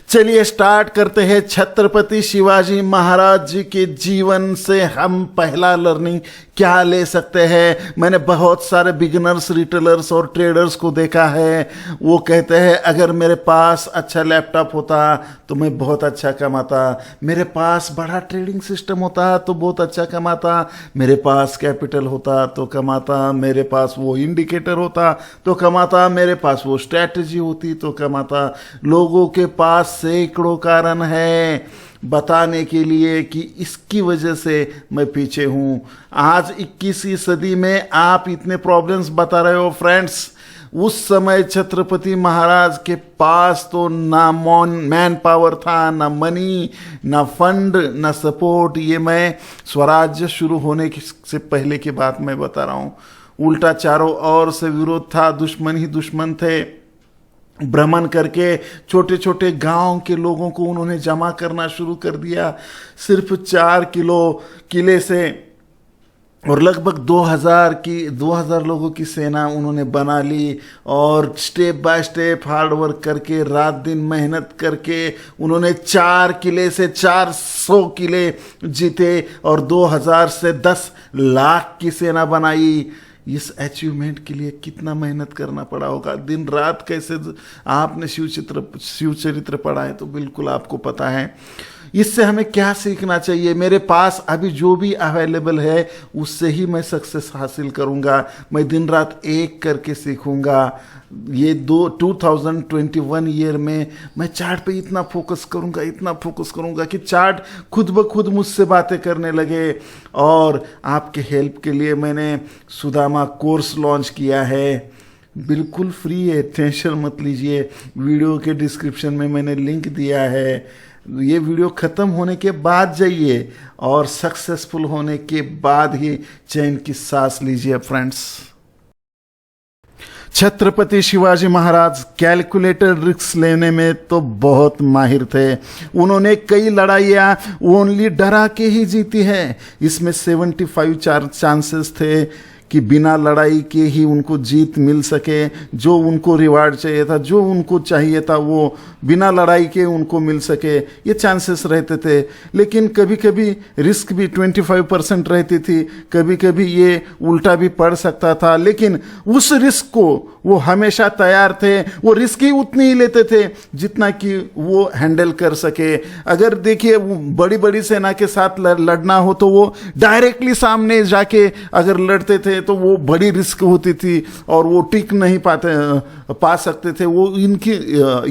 चलिए स्टार्ट करते हैं। छत्रपति शिवाजी महाराज जी के जीवन से हम पहला लर्निंग क्या ले सकते हैं। मैंने बहुत सारे बिगिनर्स, रिटेलर्स और ट्रेडर्स को देखा है। वो कहते हैं अगर मेरे पास अच्छा लैपटॉप होता तो मैं बहुत अच्छा कमाता, मेरे पास बड़ा ट्रेडिंग सिस्टम होता तो बहुत अच्छा कमाता, मेरे पास कैपिटल होता तो कमाता, मेरे पास वो इंडिकेटर होता तो कमाता, मेरे पास वो स्ट्रैटेजी होती तो कमाता। लोगों के पास सैकड़ों कारण है बताने के लिए कि इसकी वजह से मैं पीछे हूं। आज 21वीं सदी में आप इतने प्रॉब्लम्स बता रहे हो फ्रेंड्स। उस समय छत्रपति महाराज के पास तो ना मैन पावर था, ना मनी, ना फंड, ना सपोर्ट। ये मैं स्वराज्य शुरू होने से पहले की बात मैं बता रहा हूं। उल्टा चारों ओर से विरोध था, दुश्मन ही दुश्मन थे। भ्रमण करके छोटे छोटे गांव के लोगों को उन्होंने जमा करना शुरू कर दिया। सिर्फ 4 किले से और लगभग 2000 लोगों की सेना उन्होंने बना ली और step by step hard work करके, रात दिन मेहनत करके उन्होंने 4 किले से 400 किले जीते और 2000 से 10 लाख की सेना बनाई। इस अचीवमेंट के लिए कितना मेहनत करना पड़ा होगा, दिन रात कैसे। आपने शिव चरित्र पढ़ा है तो बिल्कुल आपको पता है। इससे हमें क्या सीखना चाहिए। मेरे पास अभी जो भी अवेलेबल है उससे ही मैं सक्सेस हासिल करूंगा। मैं दिन रात एक करके सीखूंगा। ये 2021 ईयर में मैं चार्ट पे इतना फोकस करूंगा कि चार्ट खुद ब खुद मुझसे बातें करने लगे। और आपके हेल्प के लिए मैंने सुदामा कोर्स लॉन्च किया है, बिल्कुल फ्री है, टेंशन मत लीजिए। वीडियो के डिस्क्रिप्शन में मैंने लिंक दिया है। ये वीडियो ख़त्म होने के बाद जाइए और सक्सेसफुल होने के बाद ही चैन की सांस लीजिए friends. Chhatrapati Shivaji Maharaj calculated risk लेने में तो बहुत माहिर थे। उन्होंने कई लड़ाइयाँ ओनली डरा के ही जीती है। इसमें 75 चांसेस थे कि बिना लड़ाई के ही उनको जीत मिल सके। जो उनको रिवार्ड चाहिए था, जो उनको चाहिए था, वो बिना लड़ाई के उनको मिल सके, ये चांसेस रहते थे। लेकिन कभी कभी रिस्क भी 25% रहती थी, कभी कभी ये उल्टा भी पड़ सकता था। लेकिन उस रिस्क को वो हमेशा तैयार थे। वो रिस्क ही उतनी ही लेते थे जितना कि वो हैंडल कर सके। अगर देखिए बड़ी बड़ी सेना के साथ लड़ना हो तो वो डायरेक्टली सामने जाके अगर लड़ते थे तो वो बड़ी रिस्क होती थी और वो टिक नहीं पा सकते थे। वो इनकी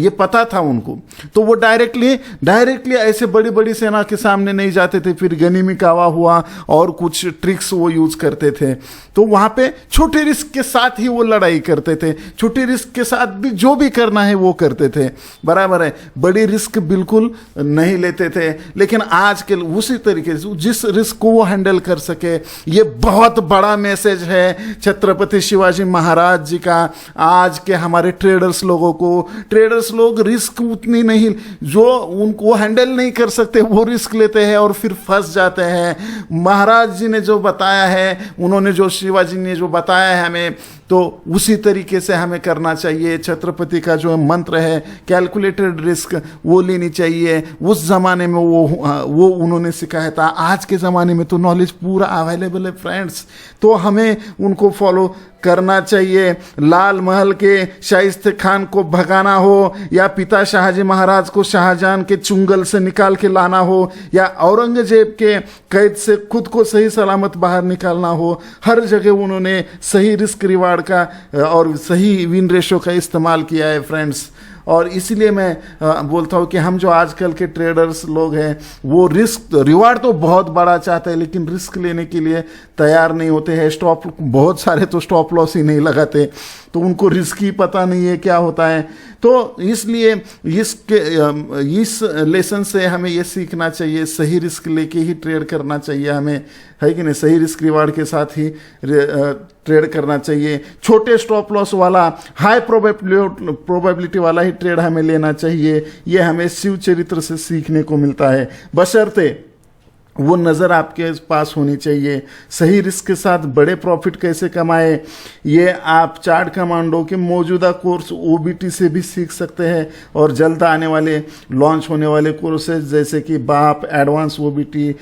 ये पता था उनको, तो वो डायरेक्टली ऐसे बड़ी बड़ी सेना के सामने नहीं जाते थे। फिर गनीमी कावा हुआ और कुछ ट्रिक्स वो यूज करते थे। तो वहां पे छोटे रिस्क के साथ ही वो लड़ाई करते थे। छोटे रिस्क के साथ भी जो भी करना है वो करते थे, बराबर है। बड़ी रिस्क बिल्कुल नहीं लेते थे। लेकिन आज के उसी तरीके से जिस रिस्क को वो हैंडल कर सके, ये बहुत बड़ा मैसेज है छत्रपति शिवाजी महाराज जी का आज के हमारे ट्रेडर्स लोगों को। ट्रेडर्स लोग रिस्क उतनी नहीं, जो उनको हैंडल नहीं कर सकते वो रिस्क लेते हैं और फिर फंस जाते हैं। महाराज जी ने जो बताया है, उन्होंने जो शिवाजी ने जो बताया है हमें, तो उसी तरीके से हमें करना चाहिए। छत्रपति का जो मंत्र है कैलकुलेटेड रिस्क, वो लेनी चाहिए। उस जमाने में वो उन्होंने सिखाया था। आज के ज़माने में तो नॉलेज पूरा अवेलेबल है फ्रेंड्स, तो हमें उनको फॉलो करना चाहिए। लाल महल के शाइस्ते खान को भगाना हो, या पिता शाहजी महाराज को शाहजहां के चुंगल से निकाल के लाना हो, या औरंगजेब के कैद से खुद को सही सलामत बाहर निकालना हो, हर जगह उन्होंने सही रिस्क रिवार्ड का और सही विन रेशो का इस्तेमाल किया है फ्रेंड्स। और इसीलिए मैं बोलता हूँ कि हम जो आजकल के ट्रेडर्स लोग हैं वो रिस्क रिवार्ड तो बहुत बड़ा चाहते हैं, लेकिन रिस्क लेने के लिए तैयार नहीं होते हैं। बहुत सारे तो स्टॉप लॉस ही नहीं लगाते, तो उनको रिस्क ही पता नहीं है क्या होता है। तो इसलिए इस लेसन से हमें ये सीखना चाहिए, सही रिस्क लेके ही ट्रेड करना चाहिए हमें, है कि नहीं। सही रिस्क रिवार्ड के साथ ही ट्रेड करना चाहिए। छोटे स्टॉप लॉस वाला, हाई प्रोबेबिलिटी वाला ही ट्रेड हमें लेना चाहिए। ये हमें शिव चरित्र से सीखने को मिलता है, बशर्ते वो नज़र आपके पास होनी चाहिए। सही रिस्क के साथ बड़े प्रॉफिट कैसे कमाए, ये आप चार्ट कमांडो के मौजूदा कोर्स OBT से भी सीख सकते हैं, और जल्द आने वाले लॉन्च होने वाले कोर्सेज जैसे कि बाप advance OBT,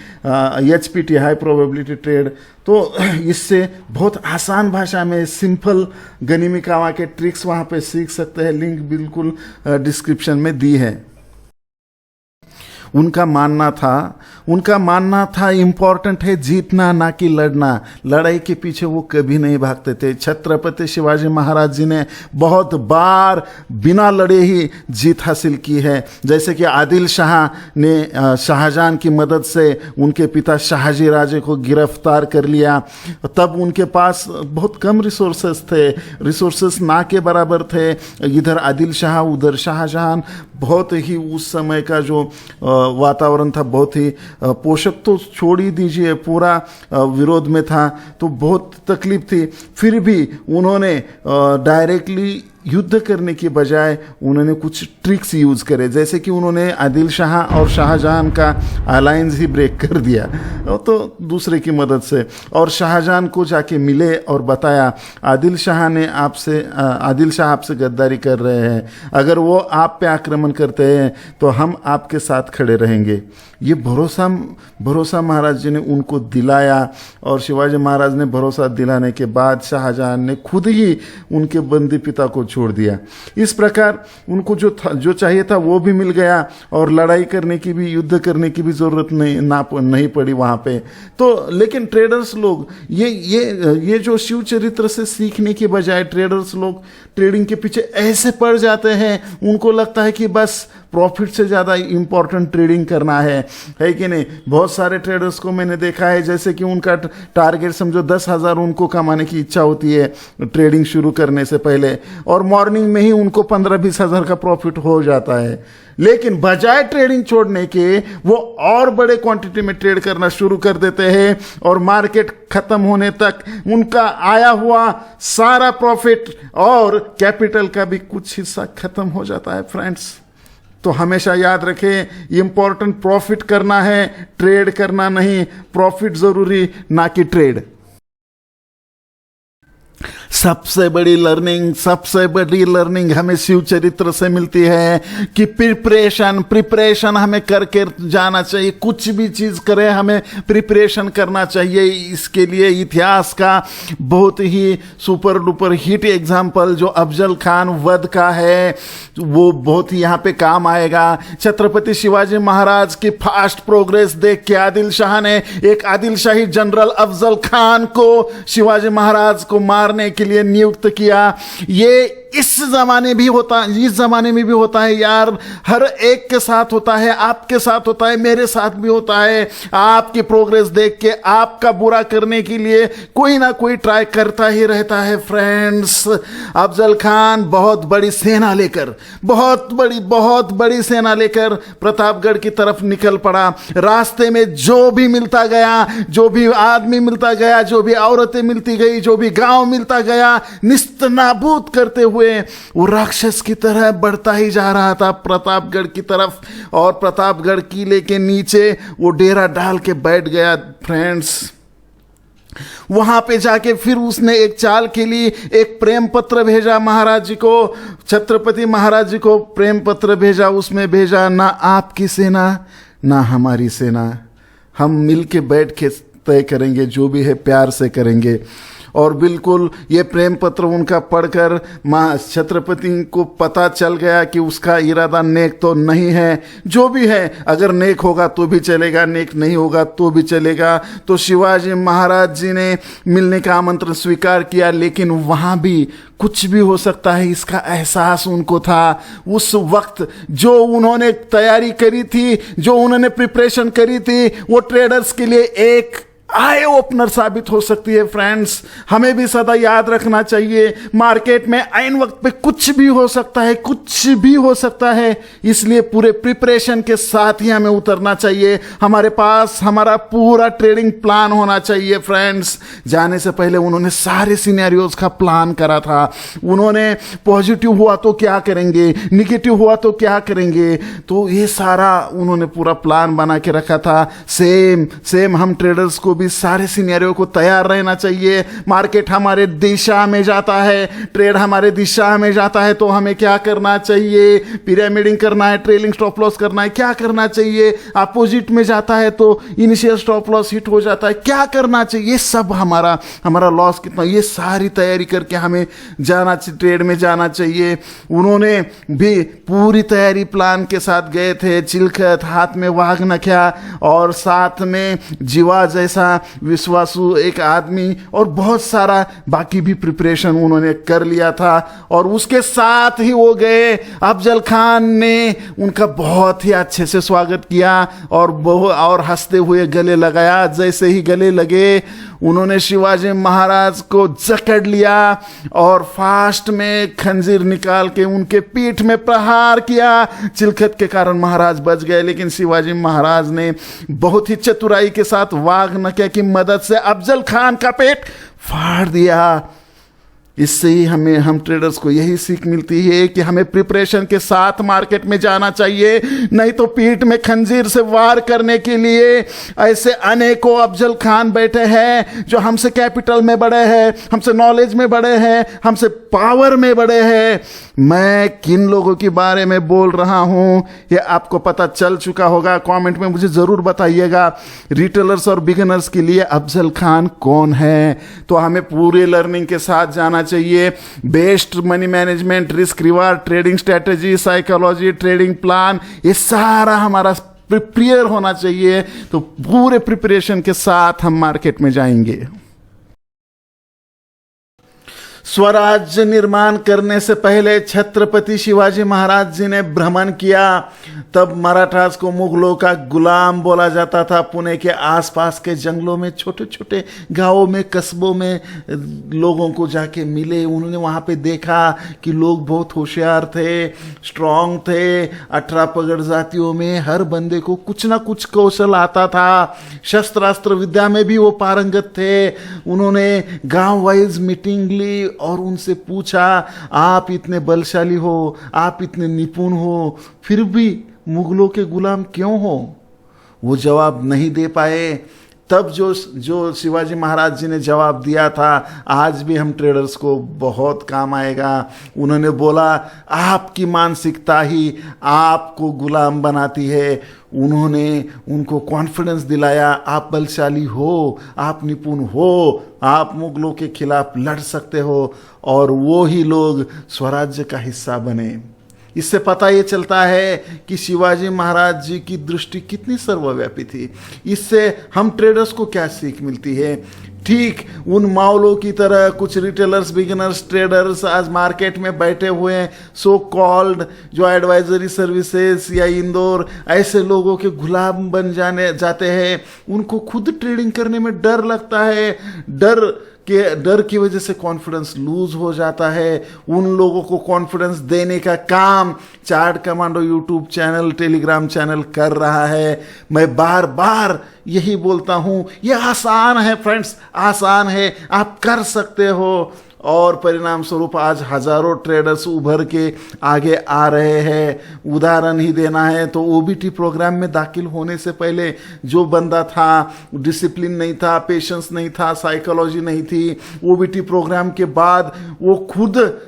HPT high probability trade, तो इससे बहुत आसान भाषा में सिंपल गनीमी कावा के ट्रिक्स वहाँ पे सीख सकते हैं। लिंक बिल्कुल डिस्क्रिप्शन में दी है। उनका मानना था इम्पोर्टेंट है जीतना ना कि लड़ना। लड़ाई के पीछे वो कभी नहीं भागते थे। छत्रपति शिवाजी महाराज जी ने बहुत बार बिना लड़े ही जीत हासिल की है। जैसे कि आदिल शाह ने शाहजहां की मदद से उनके पिता शाहजी राजे को गिरफ्तार कर लिया। तब उनके पास बहुत कम रिसोर्सेस ना के बराबर थे। इधर आदिल शाह उधर शाहजहां, बहुत ही उस समय का जो वातावरण था बहुत ही पोषक तो छोड़ ही दीजिए, पूरा विरोध में था, तो बहुत तकलीफ थी। फिर भी उन्होंने डायरेक्टली युद्ध करने के बजाय उन्होंने कुछ ट्रिक्स यूज़ करे, जैसे कि उन्होंने आदिल शाह और शाहजहां का अलायंस ही ब्रेक कर दिया, तो दूसरे की मदद से, और शाहजहां को जाके मिले और बताया आदिल शाह आपसे गद्दारी कर रहे हैं, अगर वो आप पे आक्रमण करते हैं तो हम आपके साथ खड़े रहेंगे। ये भरोसा महाराज जी ने उनको दिलाया, और शिवाजी महाराज ने भरोसा दिलाने के बाद शाहजहां ने खुद ही उनके बंदी पिता को छोड़ दिया। इस प्रकार उनको जो चाहिए था वो भी मिल गया, और लड़ाई करने की भी, युद्ध करने की भी जरूरत नहीं पड़ी वहाँ पे। तो लेकिन ट्रेडर्स लोग ये जो शिव चरित्र से सीखने के बजाय ट्रेडर्स लोग ट्रेडिंग के पीछे ऐसे पड़ जाते हैं, उनको लगता है कि बस प्रॉफिट से ज़्यादा इम्पोर्टेंट ट्रेडिंग करना है कि नहीं। बहुत सारे ट्रेडर्स को मैंने देखा है, जैसे कि उनका टारगेट समझो 10,000 उनको कमाने की इच्छा होती है ट्रेडिंग शुरू करने से पहले, और मॉर्निंग में ही उनको 15-20 हज़ार का प्रॉफिट हो जाता है। लेकिन बजाय ट्रेडिंग छोड़ने के वो और बड़े क्वांटिटी में ट्रेड करना शुरू कर देते हैं, और मार्केट खत्म होने तक उनका आया हुआ सारा प्रॉफिट और कैपिटल का भी कुछ हिस्सा खत्म हो जाता है फ्रेंड्स। तो हमेशा याद रखें, इम्पोर्टेंट प्रॉफिट करना है, ट्रेड करना नहीं। प्रॉफिट जरूरी, ना कि ट्रेड। सबसे बड़ी लर्निंग हमें शिव चरित्र से मिलती है कि प्रिपरेशन हमें करके जाना चाहिए। कुछ भी चीज़ करें हमें प्रिपरेशन करना चाहिए। इसके लिए इतिहास का बहुत ही सुपर डुपर हिट एग्जाम्पल जो अफजल खान वध का है, वो बहुत ही यहाँ पे काम आएगा। छत्रपति शिवाजी महाराज की फास्ट प्रोग्रेस देख के आदिल शाह ने एक आदिल शाही जनरल अफजल खान को शिवाजी महाराज को मारने के लिए नियुक्त किया। ये इस जमाने में भी होता है यार, हर एक के साथ होता है, आपके साथ होता है, मेरे साथ भी होता है। आपकी प्रोग्रेस देख के आपका बुरा करने के लिए कोई ना कोई ट्राई करता ही रहता है फ्रेंड्स। अफजल खान बहुत बड़ी सेना लेकर प्रतापगढ़ की तरफ निकल पड़ा। रास्ते में जो भी मिलता गया, जो भी आदमी मिलता गया, जो भी औरतें मिलती गई, जो भी गांव मिलता गया, निस्तनाबूद करते हुए वो राक्षस की तरह बढ़ता ही जा रहा था प्रतापगढ़ की तरफ, और प्रतापगढ़ किले के नीचे वो डेरा डाल के बैठ गया फ्रेंड्स। वहां पे जाके फिर उसने एक चाल के लिए एक प्रेम पत्र भेजा महाराज जी को, छत्रपति महाराज जी को प्रेम पत्र भेजा। उसमें भेजा, ना आपकी सेना ना हमारी सेना, हम मिल के बैठ के तय करेंगे, जो भी है प्यार से करेंगे। और बिल्कुल ये प्रेम पत्र उनका पढ़कर छत्रपति को पता चल गया कि उसका इरादा नेक तो नहीं है। जो भी है, अगर नेक होगा तो भी चलेगा, नेक नहीं होगा तो भी चलेगा। तो शिवाजी महाराज जी ने मिलने का आमंत्रण स्वीकार किया, लेकिन वहाँ भी कुछ भी हो सकता है इसका एहसास उनको था। उस वक्त जो उन्होंने तैयारी करी थी, जो उन्होंने प्रिपरेशन करी थी, वो ट्रेडर्स के लिए एक आई ओपनर साबित हो सकती है फ्रेंड्स। हमें भी सदा याद रखना चाहिए, मार्केट में ऐन वक्त पे कुछ भी हो सकता है, कुछ भी हो सकता है। इसलिए पूरे प्रिपरेशन के साथ ही हमें उतरना चाहिए। हमारे पास हमारा पूरा ट्रेडिंग प्लान होना चाहिए फ्रेंड्स। जाने से पहले उन्होंने सारे सिनेरियोज का प्लान करा था। उन्होंने पॉजिटिव हुआ तो क्या करेंगे, निगेटिव हुआ तो क्या करेंगे, तो ये सारा उन्होंने पूरा प्लान बना के रखा था। सेम हम ट्रेडर्स को भी सारे सिनेरियो को तैयार रहना चाहिए। मार्केट हमारे दिशा में जाता है, ट्रेड हमारे दिशा में जाता है, तो हमें क्या करना चाहिए, पिरामिडिंग करना है, ट्रेलिंग स्टॉप लॉस करना है, क्या करना चाहिए। अपोजिट में जाता है तो इनिशियल स्टॉप लॉस हिट हो जाता है, क्या करना चाहिए। ये सब हमारा लॉस कितना, ये सारी तैयारी करके हमें जाना चाहिए, ट्रेड में जाना चाहिए। उन्होंने भी पूरी तैयारी प्लान के साथ गए थे। चिलखत, हाथ में वाघ नख्या और साथ में जीवा जैसा विश्वासु एक आदमी, और बहुत सारा बाकी भी प्रिपरेशन उन्होंने कर लिया था। और उसके साथ ही वो गए। अफजल खान ने उनका बहुत ही अच्छे से स्वागत किया और हंसते हुए गले लगाया। जैसे ही गले लगे, उन्होंने शिवाजी महाराज को जकड़ लिया और फास्ट में खंजीर निकाल के उनके पीठ में प्रहार किया। चिलखत के कारण महाराज बच गए, लेकिन शिवाजी महाराज ने बहुत ही चतुराई के साथ वाघ नख्या की मदद से अफजल खान का पेट फाड़ दिया। इससे ही हम ट्रेडर्स को यही सीख मिलती है कि हमें प्रिपरेशन के साथ मार्केट में जाना चाहिए, नहीं तो पीठ में खंजीर से वार करने के लिए ऐसे अनेकों अफजल खान बैठे हैं जो हमसे कैपिटल में बड़े हैं, हमसे नॉलेज में बड़े हैं, हमसे पावर में बड़े हैं। मैं किन लोगों के बारे में बोल रहा हूं ये आपको पता चल चुका होगा। कमेंट में मुझे जरूर बताइएगा रिटेलर्स और बिगिनर्स के लिए अफजल खान कौन है। तो हमें पूरे लर्निंग के साथ जाना चाहिए। Best money management, risk reward, trading strategy, psychology, trading plan, ये सारा हमारा प्रिपेयर होना चाहिए। तो पूरे प्रिपरेशन के साथ हम मार्केट में जाएंगे। स्वराज्य निर्माण करने से पहले छत्रपति शिवाजी महाराज जी ने भ्रमण किया। तब मराठास को मुगलों का गुलाम बोला जाता था। पुणे के आसपास के जंगलों में, छोटे छोटे गांवों में, कस्बों में लोगों को जाके मिले। उन्होंने वहाँ पे देखा कि लोग बहुत होशियार थे, स्ट्रांग थे। 18 पगड़ जातियों में हर बंदे को कुछ ना कुछ कौशल आता था। शस्त्रास्त्र विद्या में भी वो पारंगत थे। उन्होंने गांव वाइज मीटिंग ली और उनसे पूछा, आप इतने बलशाली हो, आप इतने निपुण हो, फिर भी मुगलों के गुलाम क्यों हो? वो जवाब नहीं दे पाए। तब जो शिवाजी महाराज जी ने जवाब दिया था, आज भी हम ट्रेडर्स को बहुत काम आएगा। उन्होंने बोला, आपकी मानसिकता ही आपको गुलाम बनाती है। उन्होंने उनको कॉन्फिडेंस दिलाया, आप बलशाली हो, आप निपुण हो, आप मुगलों के खिलाफ लड़ सकते हो। और वो ही लोग स्वराज्य का हिस्सा बने। इससे पता ये चलता है कि शिवाजी महाराज जी की दृष्टि कितनी सर्वव्यापी थी। इससे हम ट्रेडर्स को क्या सीख मिलती है? ठीक उन मावलों की तरह कुछ रिटेलर्स, बिगिनर्स, ट्रेडर्स आज मार्केट में बैठे हुए हैं, सो कॉल्ड, जो एडवाइजरी सर्विसेज या इंदौर ऐसे लोगों के गुलाम बन जाते हैं। उनको खुद ट्रेडिंग करने में डर लगता है। डर की वजह से कॉन्फिडेंस लूज हो जाता है। उन लोगों को कॉन्फिडेंस देने का काम chart commando YouTube channel, Telegram channel कर रहा है। मैं बार बार यही बोलता हूं, ये आसान है फ्रेंड्स, आसान है, आप कर सकते हो। और परिणाम स्वरूप आज हजारों ट्रेडर्स उभर के आगे आ रहे हैं। उदाहरण ही देना है तो ओबीटी प्रोग्राम में दाखिल होने से पहले जो बंदा था, डिसिप्लिन नहीं था, पेशेंस नहीं था, साइकोलॉजी नहीं थी, ओबीटी प्रोग्राम के बाद वो खुद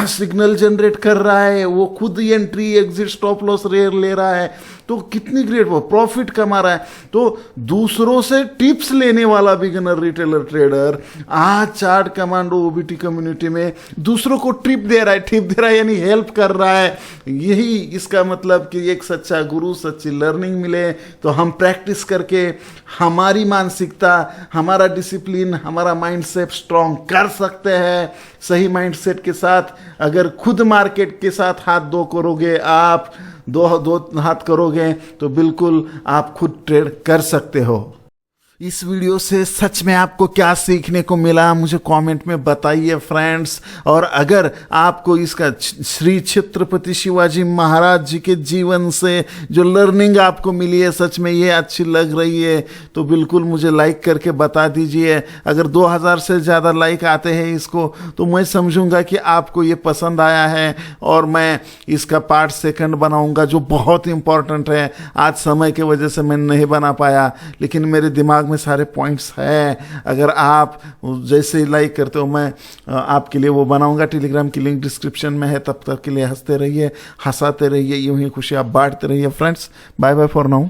सिग्नल जनरेट कर रहा है, वो खुद एंट्री एग्जिट स्टॉप लॉस रेयर ले रहा है। तो कितनी ग्रेट, वो प्रॉफिट कमा रहा है। तो दूसरों से टिप्स लेने वाला बिगिनर रिटेलर ट्रेडर आज चार्ट कमांडो ओबीटी कम्युनिटी में दूसरों को टिप दे रहा है, यानी हेल्प कर रहा है। यही इसका मतलब कि एक सच्चा गुरु, सच्ची लर्निंग मिले तो हम प्रैक्टिस करके हमारी मानसिकता, हमारा डिसिप्लिन, हमारा माइंडसेट स्ट्रांग कर सकते हैं। सही माइंडसेट के साथ अगर खुद मार्केट के साथ हाथ दो करोगे, आप दो हाथ करोगे तो बिल्कुल आप खुद ट्रेड कर सकते हो। इस वीडियो से सच में आपको क्या सीखने को मिला मुझे कमेंट में बताइए फ्रेंड्स। और अगर आपको इसका श्री छत्रपति शिवाजी महाराज जी के जीवन से जो लर्निंग आपको मिली है सच में ये अच्छी लग रही है तो बिल्कुल मुझे लाइक करके बता दीजिए। अगर 2000 से ज़्यादा लाइक आते हैं इसको तो मैं समझूंगा कि आपको ये पसंद आया है और मैं इसका पार्ट सेकंड बनाऊंगा जो बहुत इंपॉर्टेंट है। आज समय की वजह से मैं नहीं बना पाया लेकिन मेरे दिमाग में सारे पॉइंट्स हैं। अगर आप जैसे ही लाइक करते हो मैं आपके लिए वो बनाऊंगा। टेलीग्राम की लिंक डिस्क्रिप्शन में है। तब तक के लिए हंसते रहिए, हंसाते रहिए, यूं ही खुशियाँ बांटते रहिए friends. Bye bye for now.